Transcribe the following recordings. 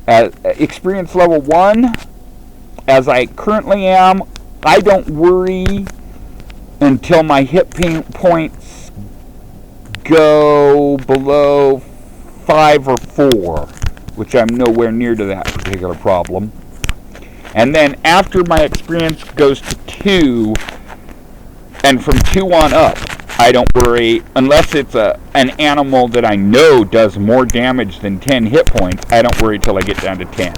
Experience level 1, as I currently am, I don't worry until my hit points go below 5 or 4, which I'm nowhere near to that particular problem. And then after my experience goes to 2, and from 2 on up, I don't worry, unless it's an animal that I know does more damage than 10 hit points, I don't worry till I get down to 10.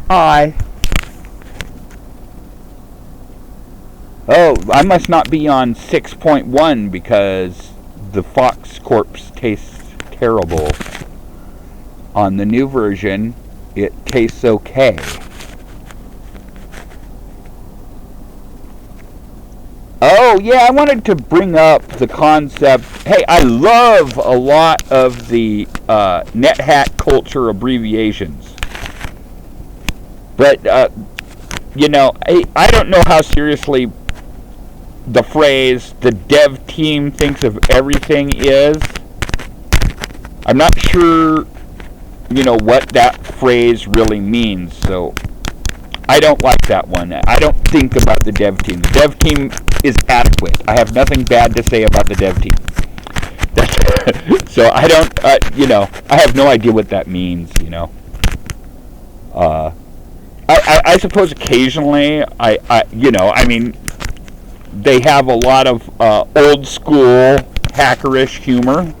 I. Oh, I must not be on 6.1 because the fox corpse tastes terrible. On the new version, it tastes okay. Oh, yeah, I wanted to bring up the concept. Hey, I love a lot of the NetHack culture abbreviations. But, you know, I don't know how seriously the phrase, the dev team thinks of everything is. I'm not sure, you know, what that phrase really means, so I don't like that one. I don't think about the dev team. The dev team is adequate. I have nothing bad to say about the dev team. So I don't, you know, I have no idea what that means, you know. I suppose occasionally, you know, I mean, they have a lot of old school hackerish humor.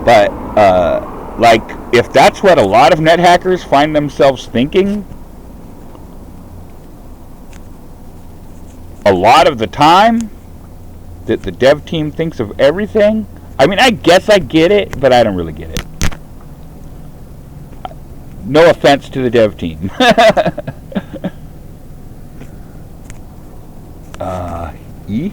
But, like, if that's what a lot of net hackers find themselves thinking, a lot of the time, that the dev team thinks of everything, I mean, I guess I get it, but I don't really get it. No offense to the dev team. E?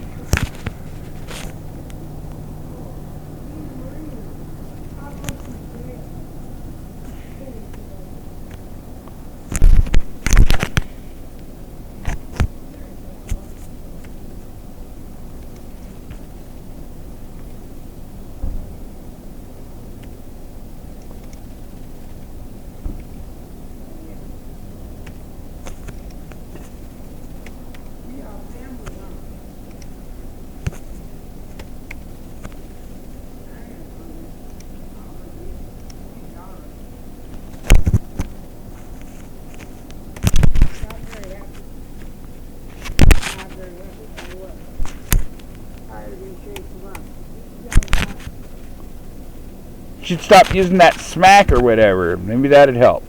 Should stop using that smack or whatever. Maybe that'd help.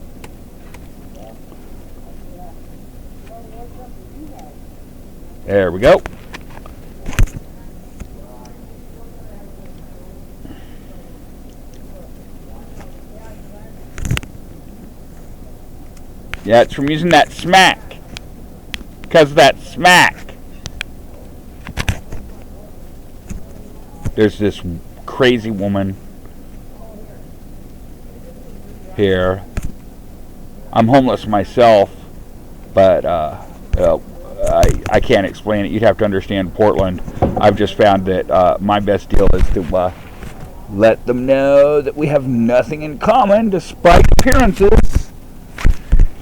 There we go. Yeah, it's from using that smack. Because of that smack. There's this crazy woman here. I'm homeless myself, but I can't explain it. You'd have to understand Portland. I've just found that my best deal is to let them know that we have nothing in common despite appearances.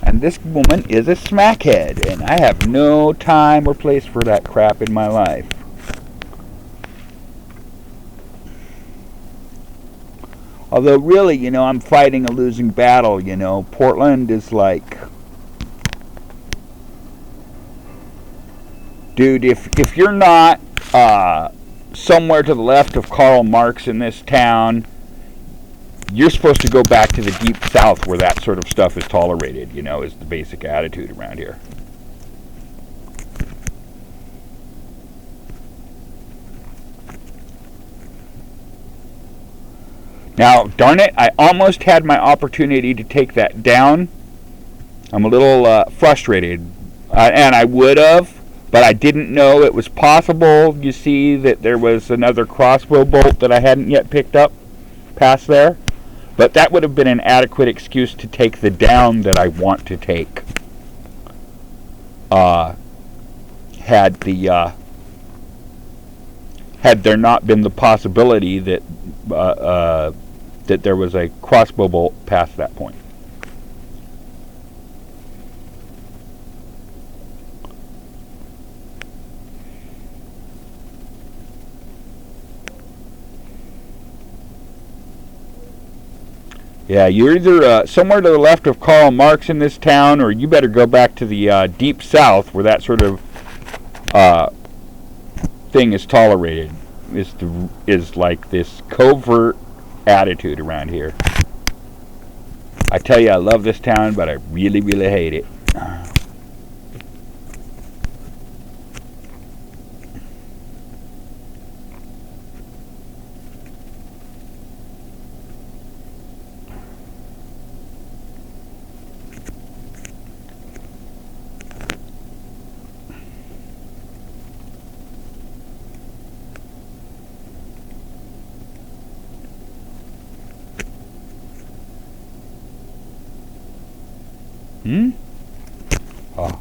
And this woman is a smackhead, and I have no time or place for that crap in my life. Although really, you know, I'm fighting a losing battle, you know. Portland is like... Dude, if you're not somewhere to the left of Karl Marx in this town, you're supposed to go back to the deep south where that sort of stuff is tolerated, you know, is the basic attitude around here. Now, darn it, I almost had my opportunity to take that down. I'm a little frustrated, and I would have, But I didn't know it was possible, you see, that there was another crossbow bolt that I hadn't yet picked up past there. But that would have been an adequate excuse to take the down that I want to take. Had there not been the possibility that that there was a crossbow bolt past that point. Yeah, you're either somewhere to the left of Karl Marx in this town, or you better go back to the deep south where that sort of thing is tolerated. Is like this covert attitude around here. I tell you, I love this town, but I really, really hate it. Oh.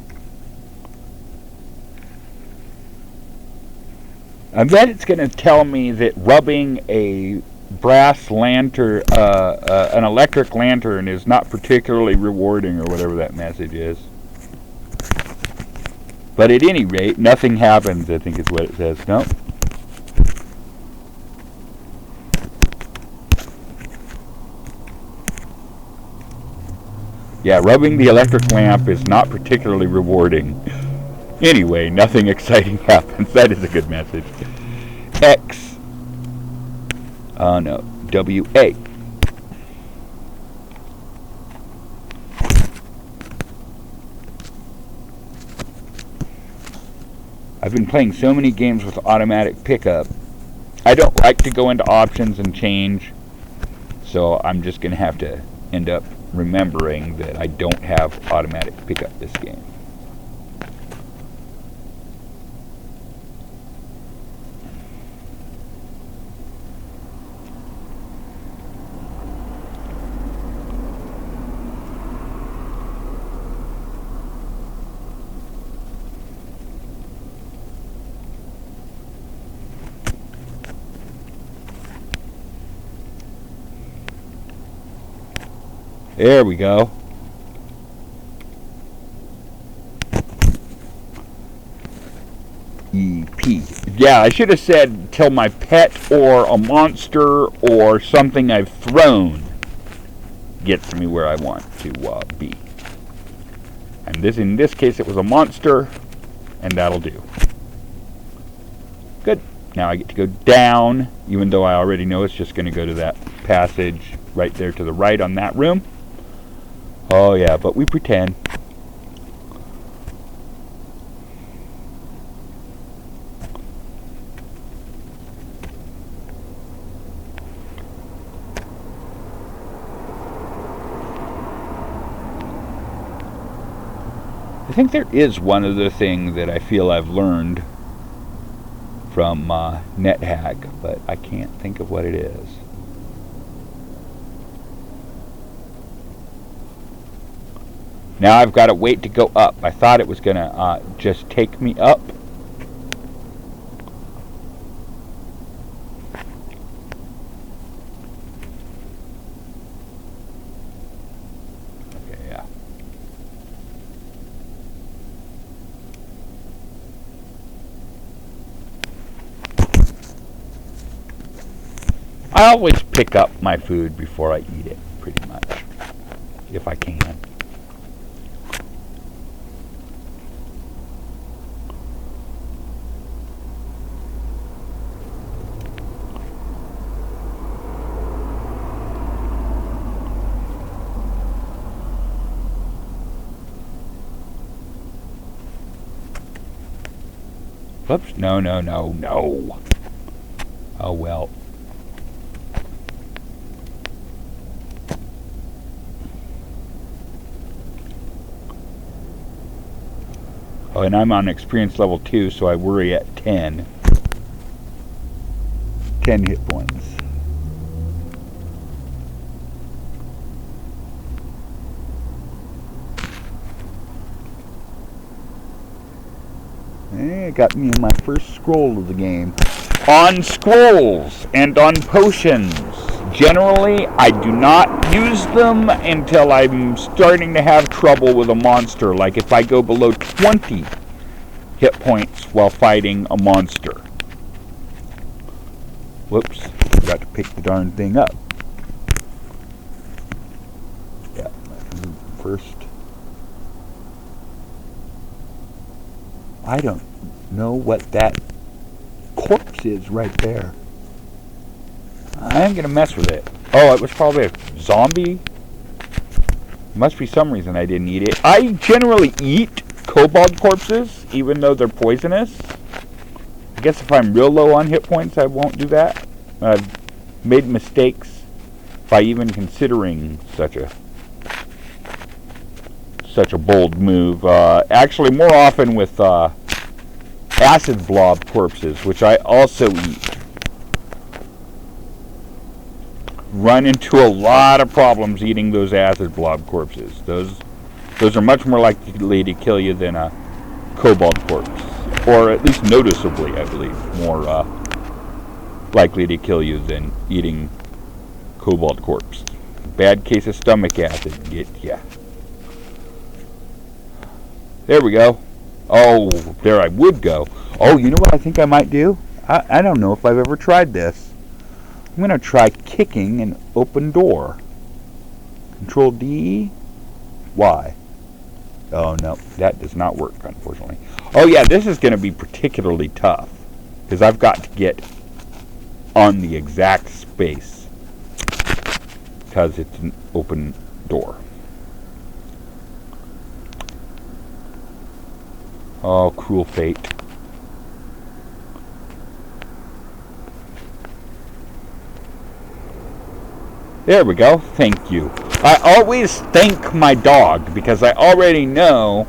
I bet it's going to tell me that rubbing a brass lantern, an electric lantern, is not particularly rewarding, or whatever that message is. But at any rate, nothing happens, I think is what it says. No. Yeah, rubbing the electric lamp is not particularly rewarding. Anyway, nothing exciting happens. That is a good message. X. Oh no. WA. I've been playing so many games with automatic pickup. I don't like to go into options and change, so I'm just going to have to end up remembering that I don't have automatic pickup this game. There we go. EP. Yeah, I should have said till my pet or a monster or something I've thrown gets me where I want to be. And in this case it was a monster, and that'll do. Good. Now I get to go down, even though I already know it's just going to go to that passage right there to the right on that room. Oh yeah, but we pretend. I think there is one other thing that I feel I've learned from NetHack, but I can't think of what it is. Now I've got to wait to go up. I thought it was going to just take me up. Okay, yeah. I always pick up my food before I eat it, pretty much, if I can. Whoops, no. Oh well. Oh, and I'm on experience level 2, so I worry at 10. 10 hit points. It got me my first scroll of the game. On scrolls and on potions, generally I do not use them until I'm starting to have trouble with a monster, like if I go below 20 hit points while fighting a monster. Whoops, forgot to pick the darn thing up. Yeah, first. I don't know what that corpse is right there. I ain't gonna mess with it. Oh, it was probably a zombie? Must be some reason I didn't eat it. I generally eat kobold corpses, even though they're poisonous. I guess if I'm real low on hit points, I won't do that. I've made mistakes by even considering such a bold move. Actually, more often with acid blob corpses, which I also eat. Run into a lot of problems eating those acid blob corpses. Those are much more likely to kill you than a kobold corpse, or at least noticeably, I believe, more likely to kill you than eating kobold corpse. Bad case of stomach acid, get ya. There we go. Oh, there I would go. Oh, you know what I think I might do? I don't know if I've ever tried this. I'm going to try kicking an open door. Control D, Y. Oh, no, that does not work, unfortunately. Oh, yeah, this is going to be particularly tough, because I've got to get on the exact space, because it's an open door. Oh, cruel fate. There we go. Thank you. I always thank my dog because I already know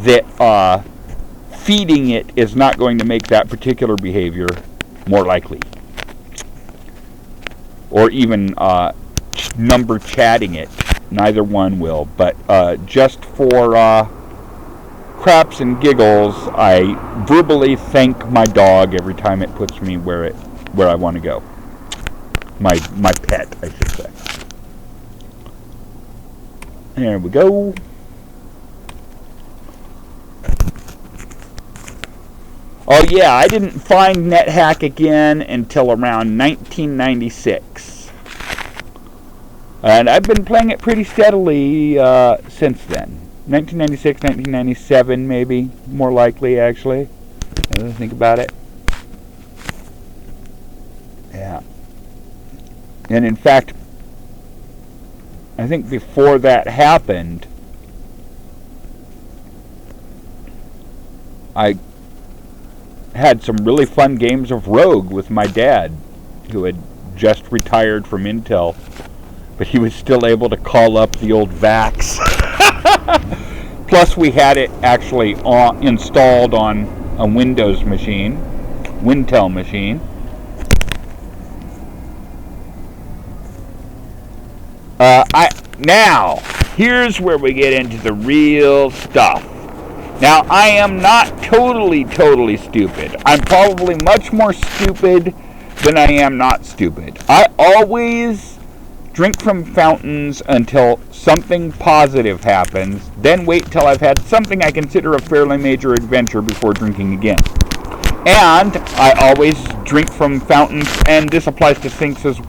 that feeding it is not going to make that particular behavior more likely. Or even number chatting it. Neither one will. But just for craps and giggles, I verbally thank my dog every time it puts me where I want to go. My pet, I should say. There we go. Oh yeah, I didn't find NetHack again until around 1996. And I've been playing it pretty steadily since then. 1996, 1997 maybe, more likely actually. Now that I think about it. Yeah. And in fact, I think before that happened, I had some really fun games of Rogue with my dad, who had just retired from Intel, but he was still able to call up the old VAX. Plus, we had it actually installed on a Windows machine, Wintel machine. Now, here's where we get into the real stuff. Now, I am not totally stupid. I'm probably much more stupid than I am not stupid. I always drink from fountains until something positive happens, then wait till I've had something I consider a fairly major adventure before drinking again. And I always drink from fountains, and this applies to sinks as